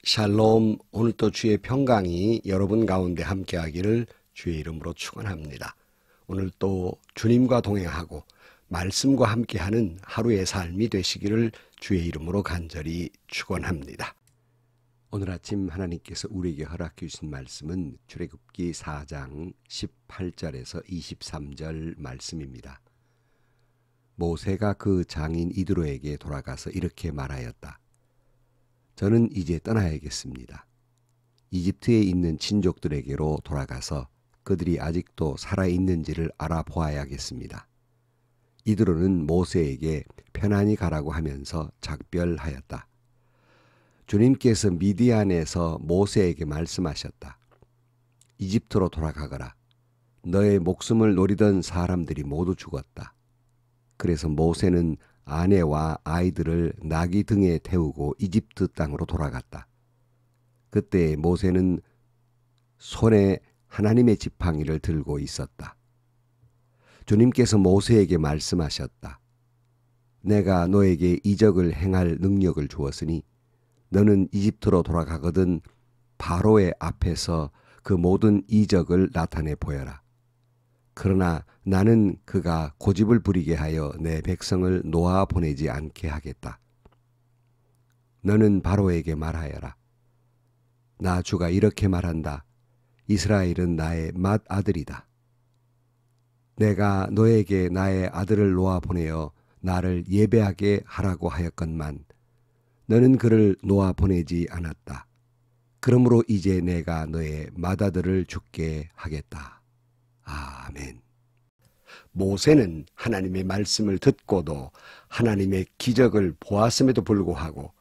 샬롬. 오늘 또 주의 평강이 여러분 가운데 함께하기를 주의 이름으로 축원합니다. 오늘 또 주님과 동행하고 말씀과 함께하는 하루의 삶이 되시기를 주의 이름으로 간절히 축원합니다. 오늘 아침 하나님께서 우리에게 허락해 주신 말씀은 출애굽기 4장 18절에서 23절 말씀입니다. 모세가 그 장인 이드로에게 돌아가서 이렇게 말하였다. 저는 이제 떠나야겠습니다. 이집트에 있는 친족들에게로 돌아가서 그들이 아직도 살아있는지를 알아보아야겠습니다. 이드로는 모세에게 편안히 가라고 하면서 작별하였다. 주님께서 미디안에서 모세에게 말씀하셨다. 이집트로 돌아가거라. 너의 목숨을 노리던 사람들이 모두 죽었다. 그래서 모세는 아내와 아이들을 나귀 등에 태우고 이집트 땅으로 돌아갔다. 그때 모세는 손에 하나님의 지팡이를 들고 있었다. 주님께서 모세에게 말씀하셨다. 내가 너에게 이적을 행할 능력을 주었으니 너는 이집트로 돌아가거든 바로의 앞에서 그 모든 이적을 나타내 보여라. 그러나 나는 그가 고집을 부리게 하여 내 백성을 놓아 보내지 않게 하겠다. 너는 바로에게 말하여라. 나 주가 이렇게 말한다. 이스라엘은 나의 맏아들이다. 내가 너에게 나의 아들을 놓아 보내어 나를 예배하게 하라고 하였건만 너는 그를 놓아 보내지 않았다. 그러므로 이제 내가 너의 맏아들을 죽게 하겠다. 아멘. 모세는 하나님의 말씀을 듣고도 하나님의 기적을 보았음에도 불구하고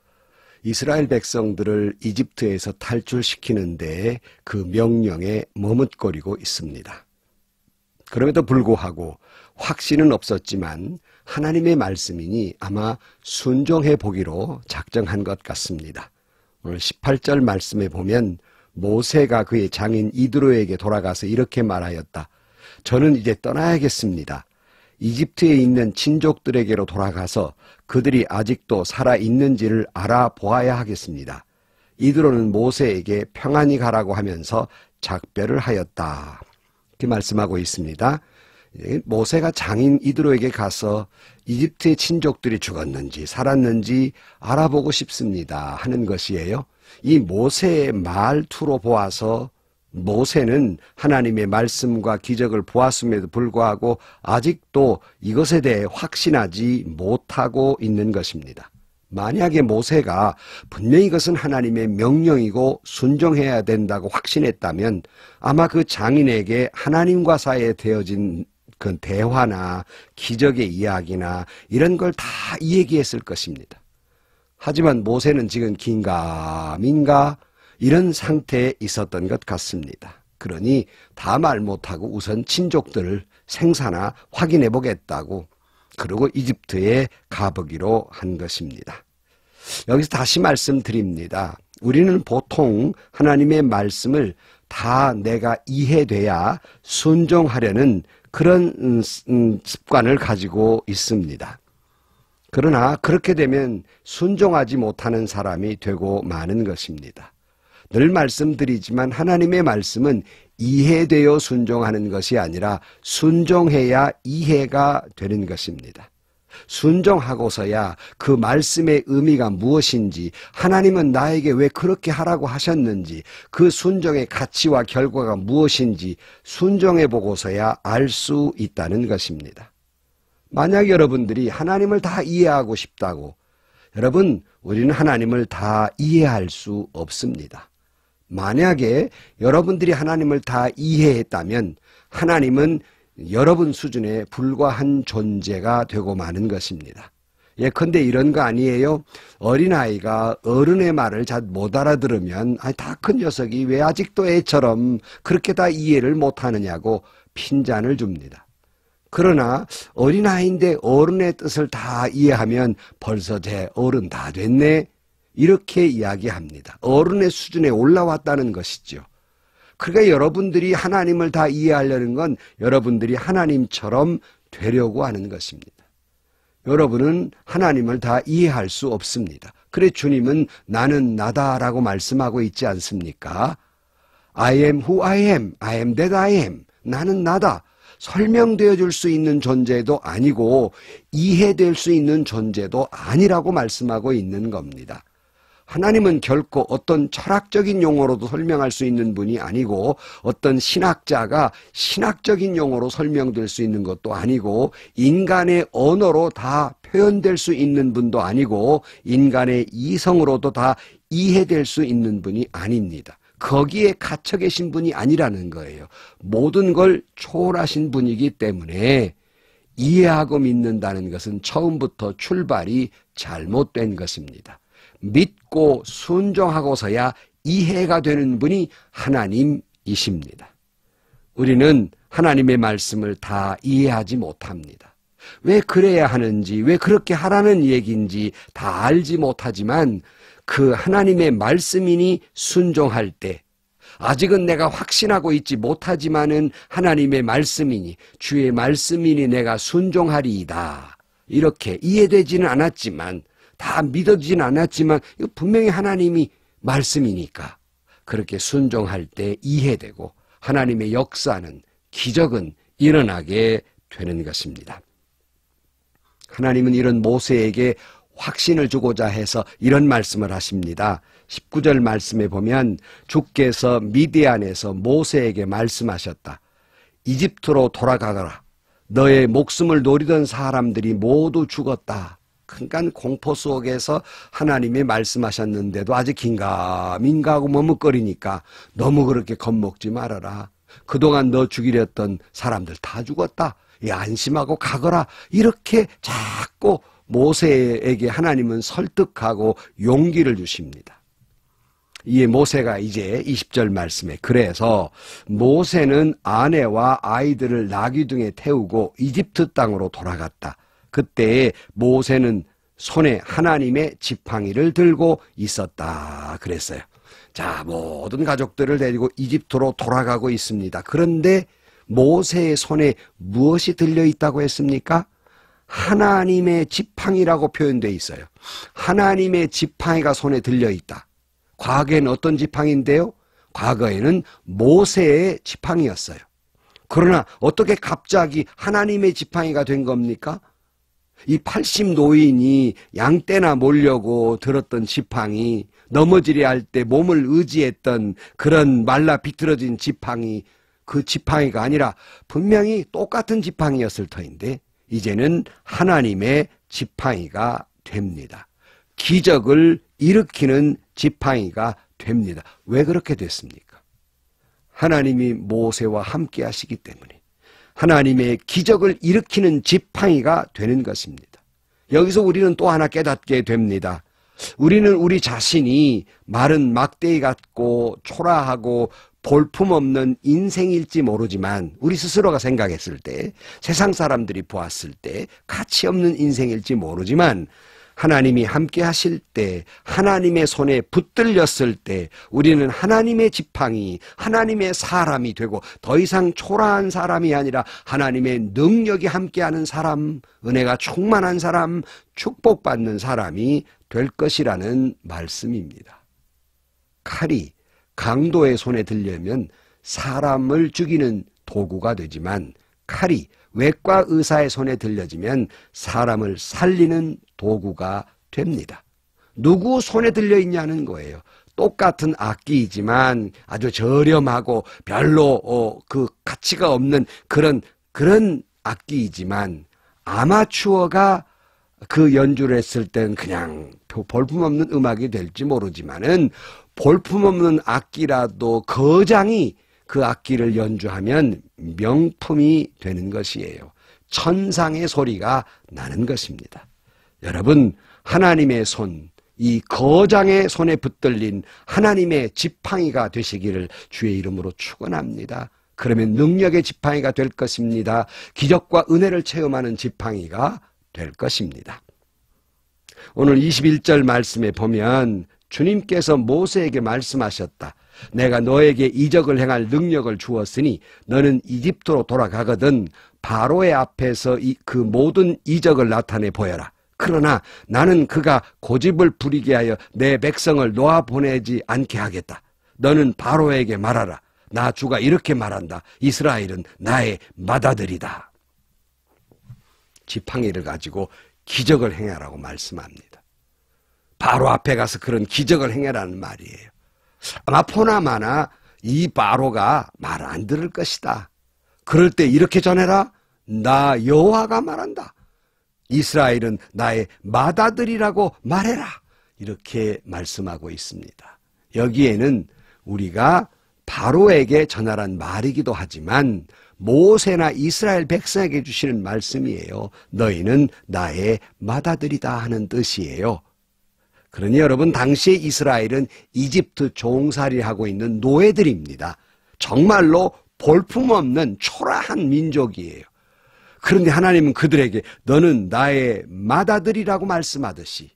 이스라엘 백성들을 이집트에서 탈출시키는 데에 그 명령에 머뭇거리고 있습니다. 그럼에도 불구하고 확신은 없었지만 하나님의 말씀이니 아마 순종해 보기로 작정한 것 같습니다. 오늘 18절 말씀에 보면 모세가 그의 장인 이드로에게 돌아가서 이렇게 말하였다. 저는 이제 떠나야겠습니다. 이집트에 있는 친족들에게로 돌아가서 그들이 아직도 살아있는지를 알아보아야 하겠습니다. 이드로는 모세에게 평안히 가라고 하면서 작별을 하였다. 이렇게 말씀하고 있습니다. 모세가 장인 이드로에게 가서 이집트의 친족들이 죽었는지 살았는지 알아보고 싶습니다 하는 것이에요. 이 모세의 말투로 보아서 모세는 하나님의 말씀과 기적을 보았음에도 불구하고 아직도 이것에 대해 확신하지 못하고 있는 것입니다. 만약에 모세가 분명히 이것은 하나님의 명령이고 순종해야 된다고 확신했다면 아마 그 장인에게 하나님과 사이에 되어진 그 대화나 기적의 이야기나 이런 걸 다 이야기했을 것입니다. 하지만 모세는 지금 긴가민가 이런 상태에 있었던 것 같습니다. 그러니 다 말 못하고 우선 친족들을 생사나 확인해 보겠다고 그리고 이집트에 가보기로 한 것입니다. 여기서 다시 말씀드립니다. 우리는 보통 하나님의 말씀을 다 내가 이해돼야 순종하려는 그런 습관을 가지고 있습니다. 그러나 그렇게 되면 순종하지 못하는 사람이 되고 마는 것입니다. 늘 말씀드리지만 하나님의 말씀은 이해되어 순종하는 것이 아니라 순종해야 이해가 되는 것입니다. 순종하고서야 그 말씀의 의미가 무엇인지 하나님은 나에게 왜 그렇게 하라고 하셨는지 그 순종의 가치와 결과가 무엇인지 순종해 보고서야 알 수 있다는 것입니다. 만약 여러분들이 하나님을 다 이해하고 싶다고 여러분 우리는 하나님을 다 이해할 수 없습니다. 만약에 여러분들이 하나님을 다 이해했다면 하나님은 여러분 수준에 불과한 존재가 되고 마는 것입니다. 예컨대 이런 거 아니에요? 어린아이가 어른의 말을 잘 못 알아들으면 다 큰 녀석이 왜 아직도 애처럼 그렇게 다 이해를 못하느냐고 핀잔을 줍니다. 그러나 어린아이인데 어른의 뜻을 다 이해하면 벌써 제 어른 다 됐네 이렇게 이야기합니다. 어른의 수준에 올라왔다는 것이죠. 그러니까 여러분들이 하나님을 다 이해하려는 건 여러분들이 하나님처럼 되려고 하는 것입니다. 여러분은 하나님을 다 이해할 수 없습니다. 그래 주님은 나는 나다라고 말씀하고 있지 않습니까? I am who I am. I am that I am. 나는 나다. 설명되어 줄 수 있는 존재도 아니고 이해될 수 있는 존재도 아니라고 말씀하고 있는 겁니다. 하나님은 결코 어떤 철학적인 용어로도 설명할 수 있는 분이 아니고 어떤 신학자가 신학적인 용어로 설명될 수 있는 것도 아니고 인간의 언어로 다 표현될 수 있는 분도 아니고 인간의 이성으로도 다 이해될 수 있는 분이 아닙니다. 거기에 갇혀 계신 분이 아니라는 거예요. 모든 걸 초월하신 분이기 때문에 이해하고 믿는다는 것은 처음부터 출발이 잘못된 것입니다. 믿고 순종하고서야 이해가 되는 분이 하나님이십니다. 우리는 하나님의 말씀을 다 이해하지 못합니다. 왜 그래야 하는지, 왜 그렇게 하라는 얘기인지 다 알지 못하지만 그 하나님의 말씀이니 순종할 때 아직은 내가 확신하고 있지 못하지만은 하나님의 말씀이니 주의 말씀이니 내가 순종하리이다. 이렇게 이해되지는 않았지만 다 믿어지진 않았지만 이거 분명히 하나님이 말씀이니까 그렇게 순종할 때 이해되고 하나님의 역사는 기적은 일어나게 되는 것입니다. 하나님은 이런 모세에게 확신을 주고자 해서 이런 말씀을 하십니다. 19절 말씀에 보면 주께서 미디안에서 모세에게 말씀하셨다. 이집트로 돌아가거라. 너의 목숨을 노리던 사람들이 모두 죽었다. 그러니까 공포 속에서 하나님이 말씀하셨는데도 아직 긴가민가 하고 머뭇거리니까 너무 그렇게 겁먹지 말아라. 그동안 너 죽이려 했던 사람들 다 죽었다. 안심하고 가거라. 이렇게 자꾸 모세에게 하나님은 설득하고 용기를 주십니다. 이에 모세가 이제 20절 말씀에 그래서 모세는 아내와 아이들을 나귀 등에 태우고 이집트 땅으로 돌아갔다. 그때 모세는 손에 하나님의 지팡이를 들고 있었다 그랬어요. 자, 모든 가족들을 데리고 이집트로 돌아가고 있습니다. 그런데 모세의 손에 무엇이 들려있다고 했습니까? 하나님의 지팡이라고 표현되어 있어요. 하나님의 지팡이가 손에 들려있다. 과거에는 어떤 지팡이인데요? 과거에는 모세의 지팡이였어요. 그러나 어떻게 갑자기 하나님의 지팡이가 된 겁니까? 이 80 노인이 양떼나 몰려고 들었던 지팡이, 넘어지려 할 때 몸을 의지했던 그런 말라 비틀어진 지팡이, 그 지팡이가 아니라 분명히 똑같은 지팡이였을 터인데 이제는 하나님의 지팡이가 됩니다. 기적을 일으키는 지팡이가 됩니다. 왜 그렇게 됐습니까? 하나님이 모세와 함께 하시기 때문에 하나님의 기적을 일으키는 지팡이가 되는 것입니다. 여기서 우리는 또 하나 깨닫게 됩니다. 우리는 우리 자신이 마른 막대기 같고 초라하고 볼품없는 인생일지 모르지만 우리 스스로가 생각했을 때 세상 사람들이 보았을 때 가치 없는 인생일지 모르지만 하나님이 함께 하실 때 하나님의 손에 붙들렸을 때 우리는 하나님의 지팡이, 하나님의 사람이 되고 더 이상 초라한 사람이 아니라 하나님의 능력이 함께하는 사람, 은혜가 충만한 사람, 축복받는 사람이 될 것이라는 말씀입니다. 칼이 강도의 손에 들려면 사람을 죽이는 도구가 되지만 칼이 외과 의사의 손에 들려지면 사람을 살리는 도구가 됩니다. 누구 손에 들려있냐는 거예요. 똑같은 악기이지만 아주 저렴하고 별로 그 가치가 없는 그런 악기이지만 아마추어가 그 연주를 했을 땐 그냥 볼품없는 음악이 될지 모르지만은 볼품없는 악기라도 거장이 그 악기를 연주하면 명품이 되는 것이에요. 천상의 소리가 나는 것입니다. 여러분, 하나님의 손, 이 거장의 손에 붙들린 하나님의 지팡이가 되시기를 주의 이름으로 축원합니다. 그러면 능력의 지팡이가 될 것입니다. 기적과 은혜를 체험하는 지팡이가 될 것입니다. 오늘 21절 말씀에 보면 주님께서 모세에게 말씀하셨다. 내가 너에게 이적을 행할 능력을 주었으니 너는 이집트로 돌아가거든 바로의 앞에서 그 모든 이적을 나타내 보여라. 그러나 나는 그가 고집을 부리게 하여 내 백성을 놓아보내지 않게 하겠다. 너는 바로에게 말하라. 나 주가 이렇게 말한다. 이스라엘은 나의 맏아들이다. 지팡이를 가지고 기적을 행하라고 말씀합니다. 바로 앞에 가서 그런 기적을 행하라는 말이에요. 아마 포나마나 이 바로가 말 안 들을 것이다. 그럴 때 이렇게 전해라. 나 여호와가 말한다. 이스라엘은 나의 맏아들이라고 말해라. 이렇게 말씀하고 있습니다. 여기에는 우리가 바로에게 전하란 말이기도 하지만 모세나 이스라엘 백성에게 주시는 말씀이에요. 너희는 나의 맏아들이다 하는 뜻이에요. 그러니 여러분, 당시에 이스라엘은 이집트 종살이하고 있는 노예들입니다. 정말로 볼품없는 초라한 민족이에요. 그런데 하나님은 그들에게 너는 나의 맏아들이라고 말씀하듯이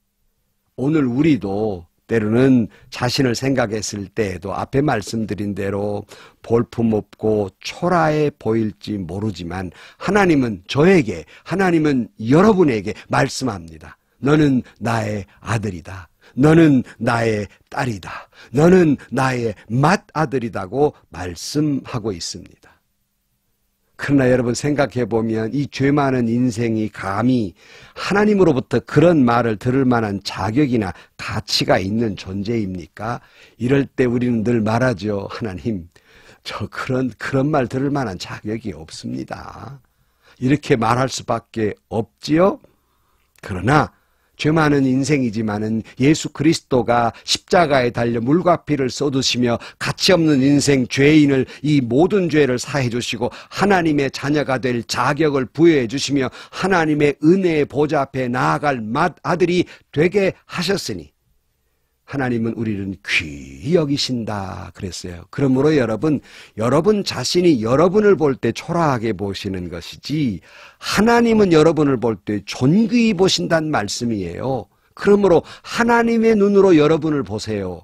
오늘 우리도 때로는 자신을 생각했을 때에도 앞에 말씀드린 대로 볼품없고 초라해 보일지 모르지만 하나님은 저에게, 하나님은 여러분에게 말씀합니다. 너는 나의 아들이다. 너는 나의 딸이다. 너는 나의 맏아들이라고 말씀하고 있습니다. 그러나 여러분 생각해 보면 이 죄 많은 인생이 감히 하나님으로부터 그런 말을 들을 만한 자격이나 가치가 있는 존재입니까? 이럴 때 우리는 늘 말하죠. 하나님, 저 그런 말 들을 만한 자격이 없습니다. 이렇게 말할 수밖에 없지요. 그러나 죄 많은 인생이지만은 예수 그리스도가 십자가에 달려 물과 피를 쏟으시며 가치 없는 인생 죄인을 이 모든 죄를 사해 주시고 하나님의 자녀가 될 자격을 부여해 주시며 하나님의 은혜의 보좌 앞에 나아갈 맏아들이 되게 하셨으니 하나님은 우리를 귀히 여기신다 그랬어요. 그러므로 여러분 자신이 여러분을 볼 때 초라하게 보시는 것이지 하나님은 여러분을 볼 때 존귀히 보신다는 말씀이에요. 그러므로 하나님의 눈으로 여러분을 보세요.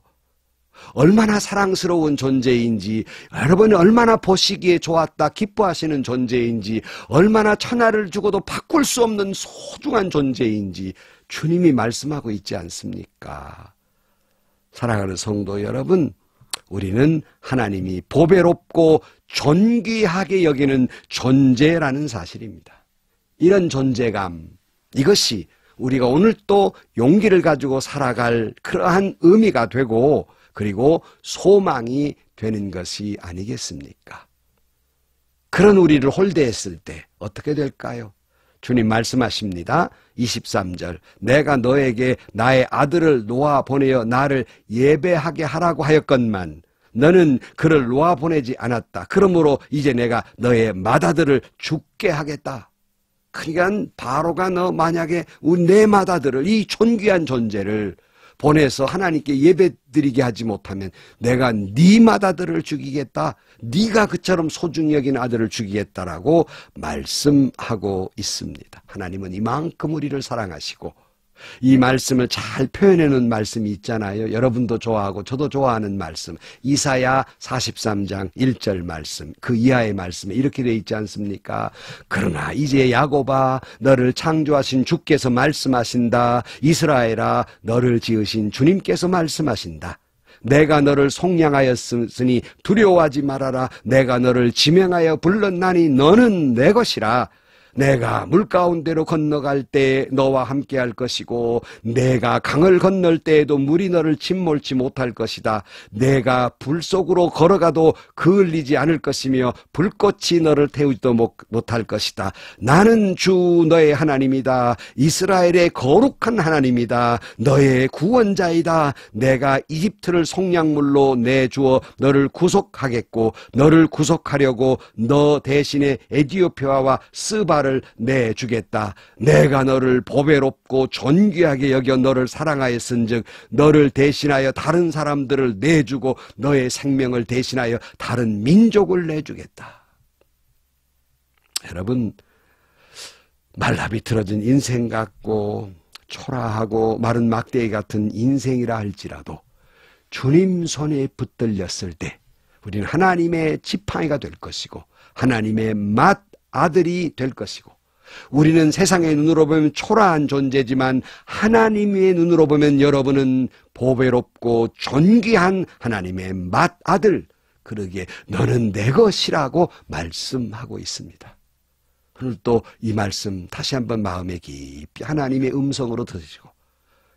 얼마나 사랑스러운 존재인지, 여러분이 얼마나 보시기에 좋았다 기뻐하시는 존재인지, 얼마나 천하를 주고도 바꿀 수 없는 소중한 존재인지 주님이 말씀하고 있지 않습니까? 사랑하는 성도 여러분, 우리는 하나님이 보배롭고 존귀하게 여기는 존재라는 사실입니다. 이런 존재감, 이것이 우리가 오늘 또 용기를 가지고 살아갈 그러한 의미가 되고 그리고 소망이 되는 것이 아니겠습니까? 그런 우리를 홀대했을 때 어떻게 될까요? 주님 말씀하십니다. 23절 내가 너에게 나의 아들을 놓아보내어 나를 예배하게 하라고 하였건만 너는 그를 놓아보내지 않았다. 그러므로 이제 내가 너의 맏아들을 죽게 하겠다. 그러니까 바로가 너 만약에 내 맏아들을, 이 존귀한 존재를 보내서 하나님께 예배드리게 하지 못하면 내가 네 맏아들을 죽이겠다. 네가 그처럼 소중히 여긴 아들을 죽이겠다라고 말씀하고 있습니다. 하나님은 이만큼 우리를 사랑하시고 이 말씀을 잘 표현해놓은 말씀이 있잖아요. 여러분도 좋아하고 저도 좋아하는 말씀, 이사야 43장 1절 말씀, 그 이하의 말씀에 이렇게 되어 있지 않습니까? 그러나 이제 야곱아 너를 창조하신 주께서 말씀하신다. 이스라엘아 너를 지으신 주님께서 말씀하신다. 내가 너를 속량하였으니 두려워하지 말아라. 내가 너를 지명하여 불렀나니 너는 내 것이라. 내가 물 가운데로 건너갈 때 너와 함께 할 것이고 내가 강을 건널 때에도 물이 너를 침몰치 못할 것이다. 내가 불 속으로 걸어가도 그을리지 않을 것이며 불꽃이 너를 태우지도 못할 것이다. 나는 주 너의 하나님이다. 이스라엘의 거룩한 하나님이다. 너의 구원자이다. 내가 이집트를 속량물로 내주어 너를 구속하겠고 너를 구속하려고 너 대신에 에디오피아와 스바를 내주겠다. 내가 너를 보배롭고 존귀하게 여겨 너를 사랑하였은즉 너를 대신하여 다른 사람들을 내주고 너의 생명을 대신하여 다른 민족을 내주겠다. 여러분, 말라비틀어진 인생 같고 초라하고 마른 막대기 같은 인생이라 할지라도 주님 손에 붙들렸을 때 우리는 하나님의 지팡이가 될 것이고 하나님의 맏아들이 될 것이고, 우리는 세상의 눈으로 보면 초라한 존재지만 하나님의 눈으로 보면 여러분은 보배롭고 존귀한 하나님의 맏아들, 그러기에 너는 내 것이라고 말씀하고 있습니다. 오늘 또 이 말씀 다시 한번 마음에 깊이 하나님의 음성으로 들으시고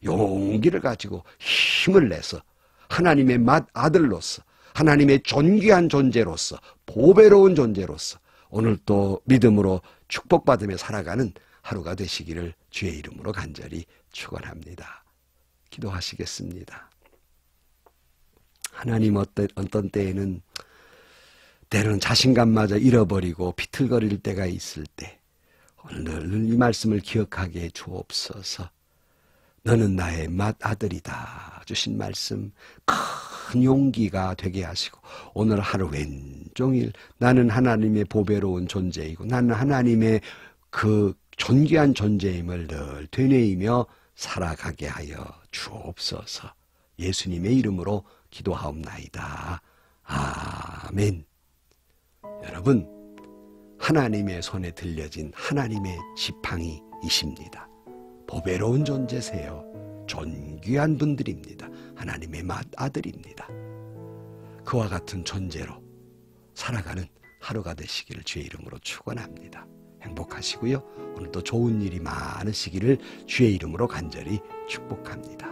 용기를 가지고 힘을 내서 하나님의 맏아들로서, 하나님의 존귀한 존재로서, 보배로운 존재로서 오늘 또 믿음으로 축복받으며 살아가는 하루가 되시기를 주의 이름으로 간절히 축원합니다. 기도하시겠습니다. 하나님, 어떤 때에는 때로는 자신감마저 잃어버리고 비틀거릴 때가 있을 때 오늘 늘 이 말씀을 기억하게 해 주옵소서. 너는 나의 맏아들이다 주신 말씀 큰 용기가 되게 하시고, 오늘 하루 왼종일 나는 하나님의 보배로운 존재이고 나는 하나님의 그 존귀한 존재임을 늘 되뇌이며 살아가게 하여 주옵소서. 예수님의 이름으로 기도하옵나이다. 아멘. 여러분, 하나님의 손에 들려진 하나님의 지팡이이십니다. 보배로운 존재세요. 존귀한 분들입니다. 하나님의 맏아들입니다. 그와 같은 존재로 살아가는 하루가 되시기를 주의 이름으로 축원합니다. 행복하시고요. 오늘도 좋은 일이 많으시기를 주의 이름으로 간절히 축복합니다.